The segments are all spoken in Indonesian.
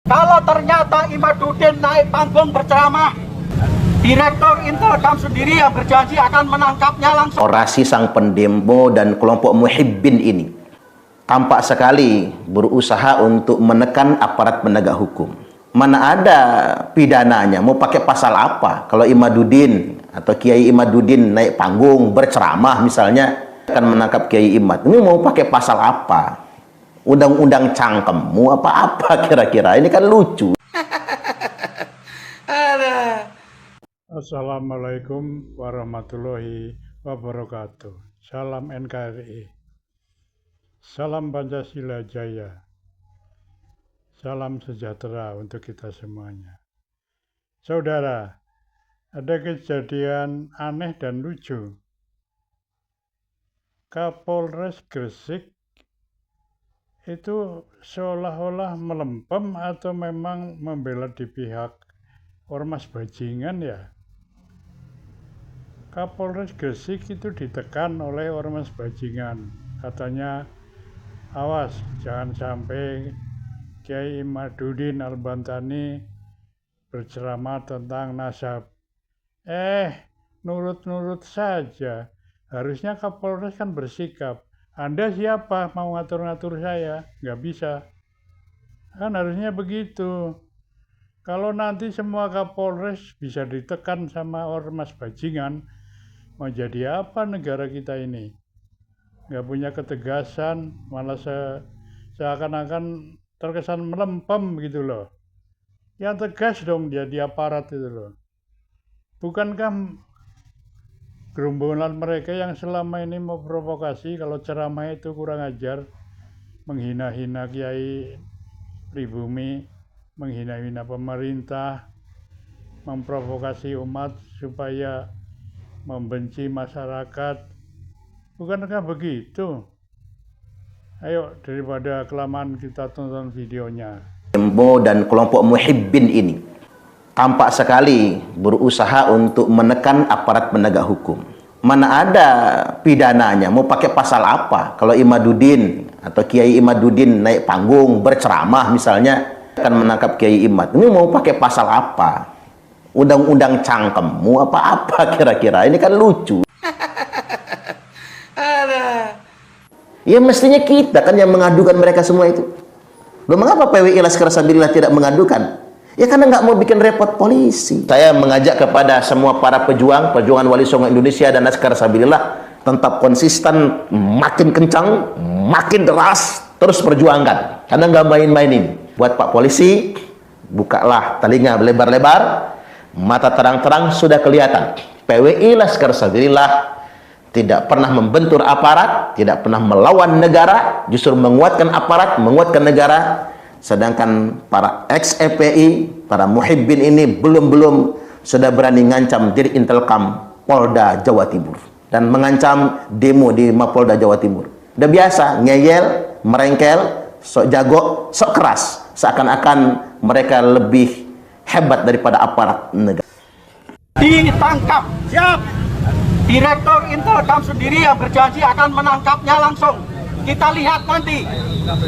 Kalau ternyata Imaduddin naik panggung berceramah, Direktur Intelkam sendiri yang berjanji akan menangkapnya langsung. Orasi sang pendemo dan kelompok muhibbin ini tampak sekali berusaha untuk menekan aparat penegak hukum. Mana ada pidananya, mau pakai pasal apa? Kalau Imaduddin atau Kiai Imaduddin naik panggung berceramah misalnya akan menangkap Kiai Imad, ini mau pakai pasal apa? Undang-undang cangkemmu apa-apa kira-kira? Ini kan lucu. Assalamualaikum warahmatullahi wabarakatuh. Salam NKRI. Salam Pancasila Jaya. Salam sejahtera untuk kita semuanya. Saudara, ada kejadian aneh dan lucu. Kapolres Gresik itu seolah-olah melempem atau memang membela di pihak ormas bajingan ya. Kapolres Gresik itu ditekan oleh ormas bajingan. Katanya, awas jangan sampai Kiai Imaduddin Al-Bantani berceramah tentang nasab. Nurut-nurut saja. Harusnya Kapolres kan bersikap. Anda siapa mau ngatur-ngatur saya? Nggak bisa. Kan harusnya begitu. Kalau nanti semua Kapolres bisa ditekan sama ormas bajingan, mau jadi apa negara kita ini? Nggak punya ketegasan, malah seakan-akan terkesan melempem gitu loh. Yang tegas dong dia di aparat itu loh. Bukankah gerombolan mereka yang selama ini mau provokasi kalau ceramah itu kurang ajar, menghina-hina Kiai Pribumi, menghina-hina pemerintah, memprovokasi umat supaya membenci masyarakat. Bukankah begitu? Ayo, daripada kelamaan kita tonton videonya. Pendemo dan kelompok muhibbin ini tampak sekali berusaha untuk menekan aparat penegak hukum. Mana ada pidananya, mau pakai pasal apa? Kalau Imaduddin atau Kiai Imaduddin naik panggung berceramah misalnya akan menangkap Kiai Imad, ini mau pakai pasal apa? Undang-undang cangkemmu apa-apa kira-kira? Ini kan lucu. Ya mestinya kita kan yang mengadukan mereka semua itu. Loh, mengapa PWI Laskar Sabilillah tidak mengadukan? Ya karena nggak mau bikin repot polisi. Saya mengajak kepada semua para pejuang Wali Songo Indonesia dan Laskar Sabilillah tetap konsisten, makin kencang, makin deras, terus perjuangkan. Karena nggak main-mainin. Buat Pak Polisi, bukalah telinga lebar-lebar, mata terang-terang sudah kelihatan. PWI Laskar Sabilillah tidak pernah membentur aparat, tidak pernah melawan negara, justru menguatkan aparat, menguatkan negara. Sedangkan para ex-FPI, para muhibbin ini belum sudah berani ngancam diri Intelkam Polda Jawa Timur dan mengancam demo di Mapolda Jawa Timur. Udah biasa ngeyel, merengkel, sok jago, sok keras, seakan-akan mereka lebih hebat daripada aparat negara. Ditangkap. Siap. Direktur Intelkam sendiri yang berjanji akan menangkapnya langsung. Kita lihat nanti.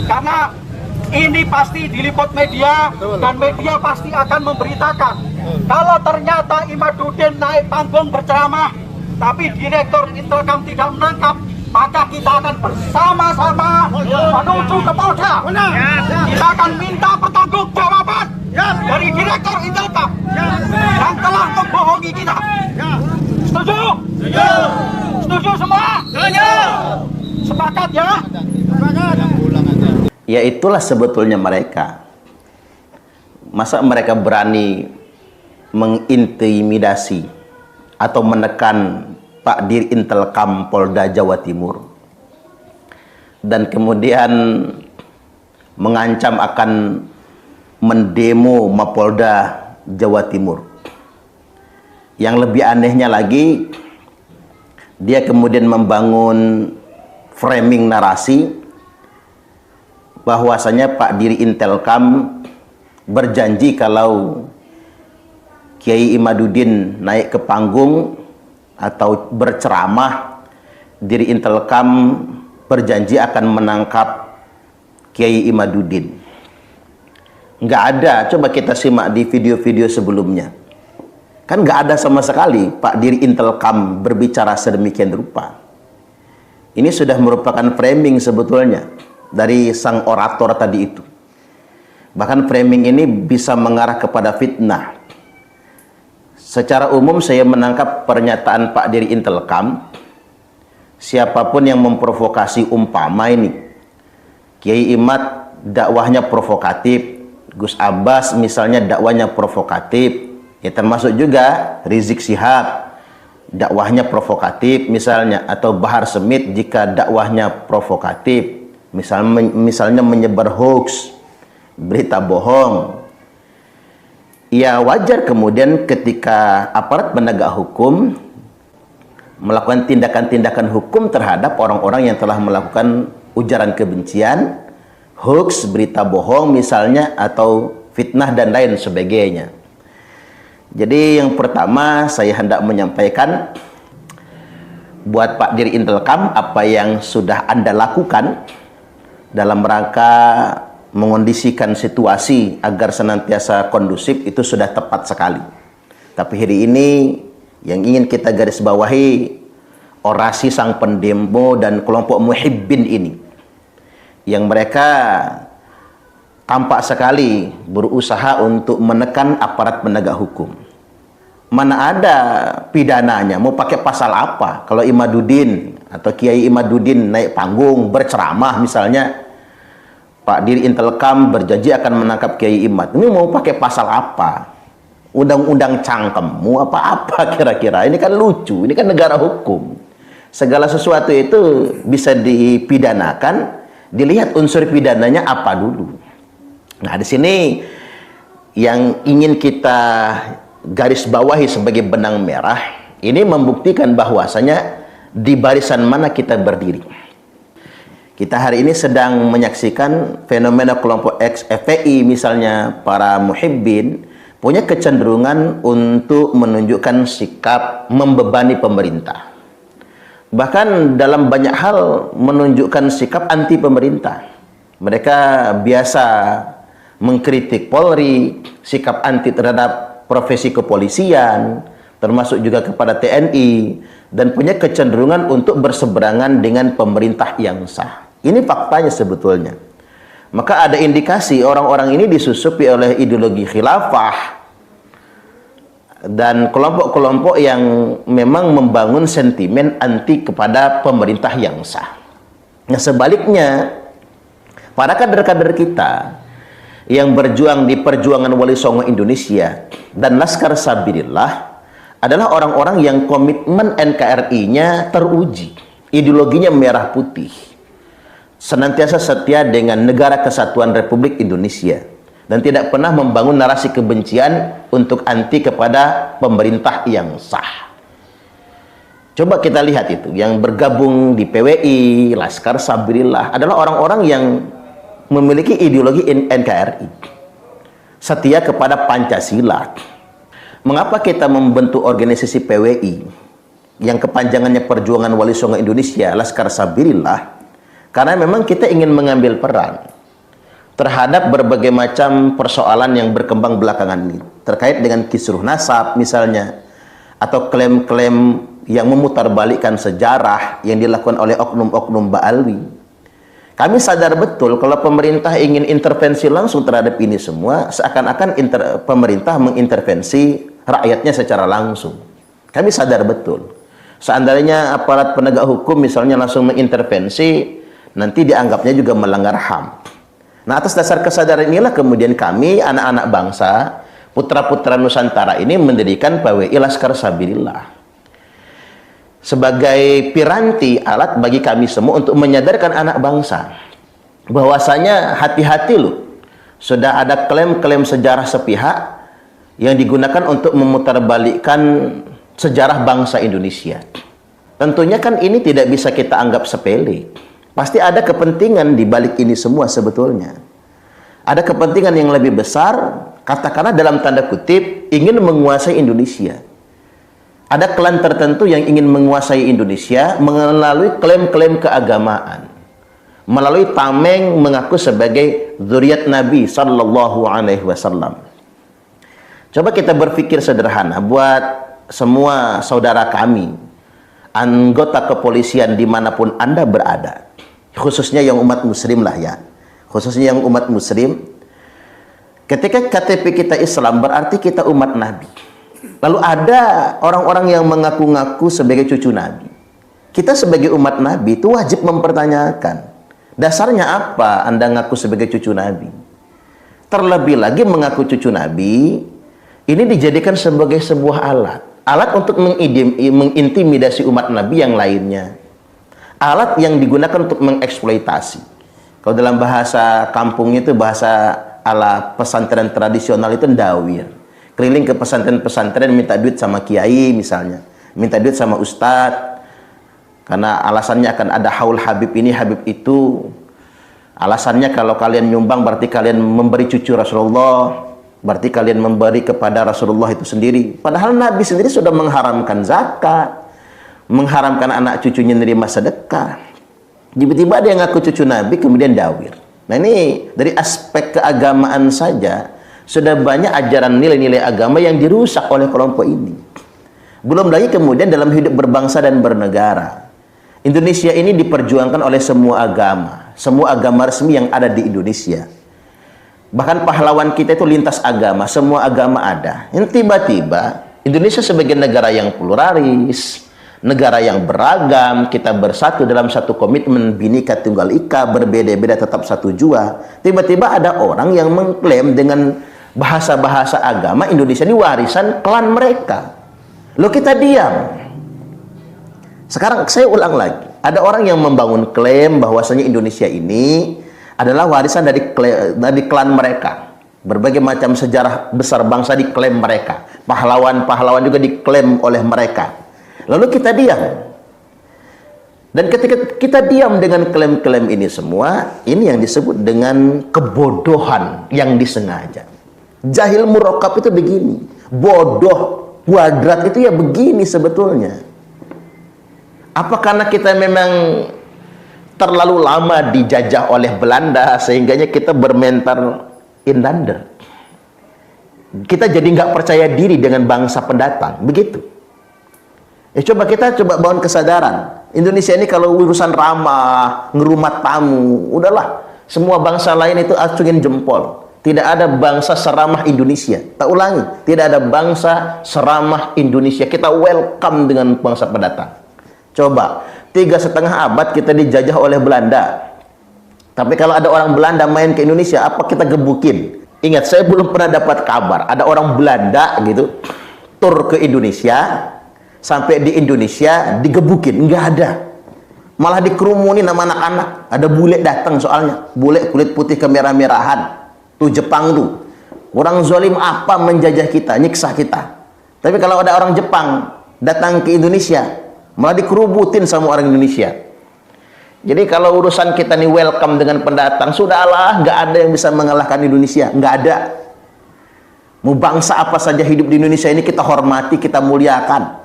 Karena ini pasti diliput media dan media pasti akan memberitakan. Kalau ternyata Imaduddin naik panggung berceramah, tapi Direktur Intelkam tidak menangkap, maka kita akan bersama-sama menuju ke Polda. Kita akan minta pertanggungjawaban dari Direktur Intelkam yang telah membohongi kita. Setuju? Setuju semua? Setuju. Sepakat ya? Sepakat. Ya itulah sebetulnya mereka. Masa mereka berani mengintimidasi atau menekan Pak Dir Intelkam Polda Jawa Timur dan kemudian mengancam akan mendemo Mapolda Jawa Timur. Yang lebih anehnya lagi, dia kemudian membangun framing narasi bahwasanya Pak Diri Intelkam berjanji kalau Kiai Imaduddin naik ke panggung atau berceramah, Diri Intelkam berjanji akan menangkap Kiai Imaduddin. Nggak ada. Coba kita simak di video-video sebelumnya. Kan nggak ada sama sekali Pak Diri Intelkam berbicara sedemikian rupa. Ini sudah merupakan framing sebetulnya dari sang orator tadi itu. Bahkan framing ini bisa mengarah kepada fitnah. Secara umum saya menangkap pernyataan Pak Diri Intelkam, siapapun yang memprovokasi umpama ini, Kiai Imad dakwahnya provokatif, Gus Abbas misalnya dakwahnya provokatif, ya termasuk juga Rizik Syihab dakwahnya provokatif misalnya, atau Bahar Smith jika dakwahnya provokatif, misalnya menyebar hoax, berita bohong. Ya wajar kemudian ketika aparat penegak hukum melakukan tindakan-tindakan hukum terhadap orang-orang yang telah melakukan ujaran kebencian, hoax, berita bohong misalnya, atau fitnah dan lain sebagainya. Jadi yang pertama saya hendak menyampaikan buat Pak Diri Intelkam, apa yang sudah Anda lakukan dalam rangka mengondisikan situasi agar senantiasa kondusif itu sudah tepat sekali. Tapi hari ini yang ingin kita garis bawahi orasi sang pendemo dan kelompok muhibbin ini, yang mereka tampak sekali berusaha untuk menekan aparat penegak hukum. Mana ada pidananya, mau pakai pasal apa? Kalau Imaduddin atau Kiai Imaduddin naik panggung berceramah misalnya, Pak Diri Intelkam berjanji akan menangkap Kiai Imad, ini mau pakai pasal apa? Undang-undang cangkemmu apa-apa kira-kira? Ini kan lucu, ini kan negara hukum. Segala sesuatu itu bisa dipidanakan, dilihat unsur pidananya apa dulu. Nah, di sini yang ingin kita garis bawahi sebagai benang merah, ini membuktikan bahwasanya di barisan mana kita berdiri. Kita hari ini sedang menyaksikan fenomena kelompok ex-FPI misalnya, para muhibbin punya kecenderungan untuk menunjukkan sikap membebani pemerintah. Bahkan dalam banyak hal menunjukkan sikap anti pemerintah. Mereka biasa mengkritik Polri, sikap anti terhadap profesi kepolisian, termasuk juga kepada TNI, dan punya kecenderungan untuk berseberangan dengan pemerintah yang sah. Ini faktanya sebetulnya. Maka ada indikasi orang-orang ini disusupi oleh ideologi khilafah dan kelompok-kelompok yang memang membangun sentimen anti kepada pemerintah yang sah. Nah, sebaliknya, para kader-kader kita yang berjuang di perjuangan Wali Songo Indonesia dan Laskar Sabilillah adalah orang-orang yang komitmen NKRI-nya teruji, ideologinya merah putih, senantiasa setia dengan Negara Kesatuan Republik Indonesia, dan tidak pernah membangun narasi kebencian untuk anti kepada pemerintah yang sah. Coba kita lihat itu, yang bergabung di PWI, Laskar Sabilillah adalah orang-orang yang memiliki ideologi NKRI, setia kepada Pancasila. Mengapa kita membentuk organisasi PWI yang kepanjangannya Perjuangan Wali Songo Indonesia, Laskar Sabilillah? Karena memang kita ingin mengambil peran terhadap berbagai macam persoalan yang berkembang belakangan ini, terkait dengan kisruh nasab misalnya, atau klaim-klaim yang memutarbalikkan sejarah yang dilakukan oleh oknum-oknum Ba'alwi. Kami sadar betul kalau pemerintah ingin intervensi langsung terhadap ini semua, seakan-akan pemerintah mengintervensi rakyatnya secara langsung. Kami sadar betul. Seandainya aparat penegak hukum misalnya langsung mengintervensi, nanti dianggapnya juga melanggar HAM. Nah, atas dasar kesadaran inilah kemudian kami, anak-anak bangsa, putra-putra Nusantara ini mendirikan PWI Laskar Sabilillah sebagai piranti, alat bagi kami semua untuk menyadarkan anak bangsa bahwasanya hati-hati loh, sudah ada klaim-klaim sejarah sepihak yang digunakan untuk memutarbalikkan sejarah bangsa Indonesia. Tentunya kan ini tidak bisa kita anggap sepele. Pasti ada kepentingan di balik ini semua sebetulnya. Ada kepentingan yang lebih besar, katakanlah dalam tanda kutip, ingin menguasai Indonesia. Ada klan tertentu yang ingin menguasai Indonesia melalui klaim-klaim keagamaan. melalui tameng mengaku sebagai zuriat Nabi sallallahu alaihi wasallam. Coba kita berpikir sederhana buat semua saudara kami, anggota kepolisian dimanapun Anda berada, khususnya yang umat muslim lah ya, khususnya yang umat muslim. Ketika KTP kita Islam berarti kita umat Nabi. Lalu ada orang-orang yang mengaku-ngaku sebagai cucu Nabi. Kita sebagai umat Nabi itu wajib mempertanyakan, dasarnya apa Anda ngaku sebagai cucu Nabi? Terlebih lagi mengaku cucu Nabi, ini dijadikan sebagai sebuah alat untuk mengintimidasi umat Nabi yang lainnya. Alat yang digunakan untuk mengeksploitasi. Kalau dalam bahasa kampungnya itu, bahasa ala pesantren tradisional itu ndawir. Keliling ke pesantren-pesantren minta duit sama kiai misalnya, minta duit sama ustadz. Karena alasannya akan ada haul Habib ini, Habib itu. Alasannya kalau kalian nyumbang berarti kalian memberi cucu Rasulullah, berarti kalian memberi kepada Rasulullah itu sendiri. Padahal Nabi sendiri sudah mengharamkan zakat, mengharamkan anak cucunya menerima sedekah. Tiba-tiba dia ngaku cucu Nabi kemudian dawir. Nah ini dari aspek keagamaan saja sudah banyak ajaran nilai-nilai agama yang dirusak oleh kelompok ini. Belum lagi kemudian dalam hidup berbangsa dan bernegara. Indonesia ini diperjuangkan oleh semua agama resmi yang ada di Indonesia. Bahkan pahlawan kita itu lintas agama, semua agama ada. Yang tiba-tiba Indonesia sebagai negara yang pluralis, negara yang beragam, kita bersatu dalam satu komitmen Bhinneka Tunggal Ika, berbeda-beda tetap satu jua. Tiba-tiba ada orang yang mengklaim dengan bahasa-bahasa agama Indonesia ini warisan klan mereka. Lalu kita diam. Sekarang saya ulang lagi, ada orang yang membangun klaim bahwasanya Indonesia ini adalah warisan dari klan mereka. Berbagai macam sejarah besar bangsa diklaim mereka. Pahlawan-pahlawan juga diklaim oleh mereka. Lalu kita diam. Dan ketika kita diam dengan klaim-klaim ini semua, ini yang disebut dengan kebodohan yang disengaja. Jahil murakkab itu begini. Bodoh kuadrat itu ya begini sebetulnya. Apa karena kita memang terlalu lama dijajah oleh Belanda sehingganya kita bermental inlander? Kita jadi nggak percaya diri dengan bangsa pendatang, begitu. Coba kita bangun kesadaran. Indonesia ini kalau urusan ramah, ngerumat tamu, udahlah. Semua bangsa lain itu acungin jempol. Tidak ada bangsa seramah Indonesia. Tak ulangi, tidak ada bangsa seramah Indonesia. Kita welcome dengan bangsa pendatang. Coba, 3,5 abad kita dijajah oleh Belanda. Tapi kalau ada orang Belanda main ke Indonesia, apa kita gebukin? Ingat, saya belum pernah dapat kabar ada orang Belanda gitu tur ke Indonesia, sampai di Indonesia digebukin. Nggak ada. Malah dikerumunin sama anak-anak. Ada bule datang soalnya, bule kulit putih kemerah-merahan. Tuh Jepang tuh. Orang zalim apa menjajah kita, nyiksa kita. Tapi kalau ada orang Jepang datang ke Indonesia, malah dikerubutin sama orang Indonesia. Jadi kalau urusan kita nih welcome dengan pendatang, sudahlah, nggak ada yang bisa mengalahkan Indonesia, nggak ada. Mau bangsa apa saja hidup di Indonesia ini kita hormati, kita muliakan.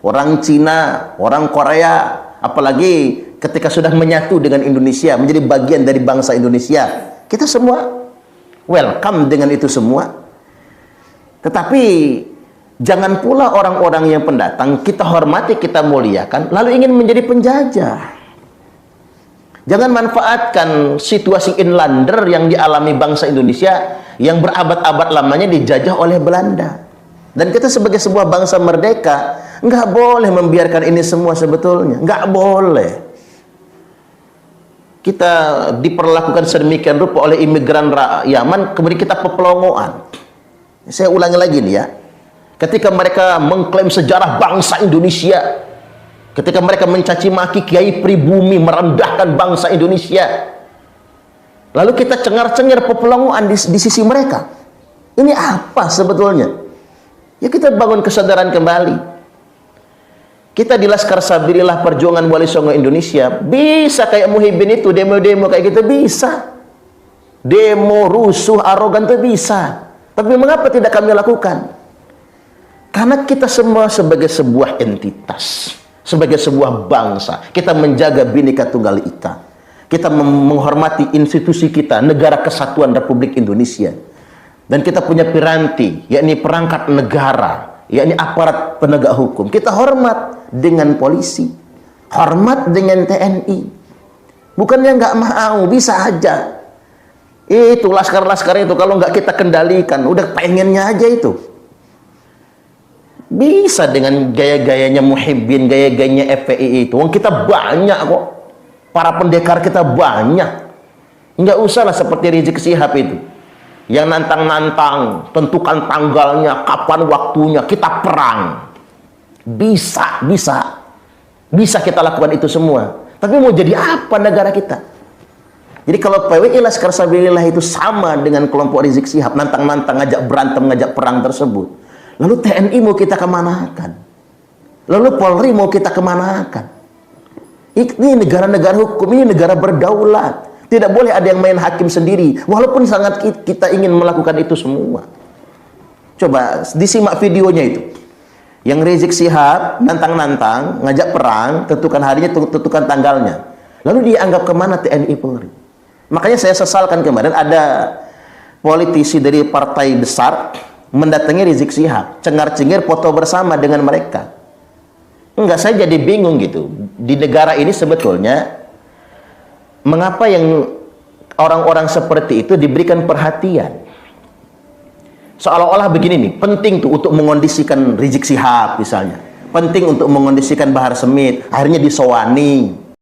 Orang Cina, orang Korea, apalagi ketika sudah menyatu dengan Indonesia, menjadi bagian dari bangsa Indonesia, kita semua welcome dengan itu semua. Tetapi jangan pula orang-orang yang pendatang kita hormati, kita muliakan, lalu ingin menjadi penjajah. Jangan manfaatkan situasi inlander yang dialami bangsa Indonesia yang berabad-abad lamanya dijajah oleh Belanda. Dan kita sebagai sebuah bangsa merdeka nggak boleh membiarkan ini semua sebetulnya. Nggak boleh. Kita diperlakukan sedemikian rupa oleh imigran Yaman, kemudian kita pepelongoan. Saya ulangi lagi nih ya. Ketika mereka mengklaim sejarah bangsa Indonesia, ketika mereka mencaci maki kiai pribumi, merendahkan bangsa Indonesia, lalu kita cengar-cengir pepelongoan di sisi mereka. Ini apa sebetulnya? Ya kita bangun kesadaran kembali. Kita di Laskar Sabilillah Perjuangan Wali Songo Indonesia bisa kayak Muhyiddin itu, demo-demo kayak gitu bisa. Demo rusuh arogan itu bisa. Tapi mengapa tidak kami lakukan? Karena kita semua sebagai sebuah entitas, sebagai sebuah bangsa, kita menjaga Bhinneka Tunggal Ika. Kita menghormati institusi kita, Negara Kesatuan Republik Indonesia. Dan kita punya piranti, yakni perangkat negara, yakni aparat penegak hukum. Kita hormat dengan polisi, hormat dengan TNI. Bukannya nggak mau, bisa aja. Itu laskar-laskar itu kalau nggak kita kendalikan, udah pengennya aja itu. Bisa dengan gaya-gayanya Muhyiddin, gaya-gayanya FPI itu. Wong kita banyak kok. Para pendekar kita banyak. Nggak usahlah seperti Rizik Syihab itu. Yang nantang-nantang, tentukan tanggalnya, kapan waktunya, kita perang. Bisa kita lakukan itu semua. Tapi mau jadi apa negara kita? Jadi kalau PWI Laskar Sabilillah itu sama dengan kelompok Rizik Syihab, nantang-nantang, ngajak berantem, ngajak perang tersebut. Lalu TNI mau kita kemanakan? Lalu Polri mau kita kemanakan? Ini negara-negara hukum, ini negara berdaulat. Tidak boleh ada yang main hakim sendiri, walaupun sangat kita ingin melakukan itu semua. Coba disimak videonya itu. Yang Rizik Syihab nantang-nantang, ngajak perang, tentukan harinya, tentukan tanggalnya. Lalu dia anggap kemana TNI Polri? Makanya saya sesalkan kemarin ada politisi dari partai besar mendatangi Rizik Syihab, cengar-cengir foto bersama dengan mereka. Enggak, saya jadi bingung gitu. Di negara ini sebetulnya mengapa yang orang-orang seperti itu diberikan perhatian? Seolah-olah begini nih, penting tuh untuk mengondisikan Rizik Syihab misalnya. Penting untuk mengondisikan Bahar Smith, akhirnya disowani.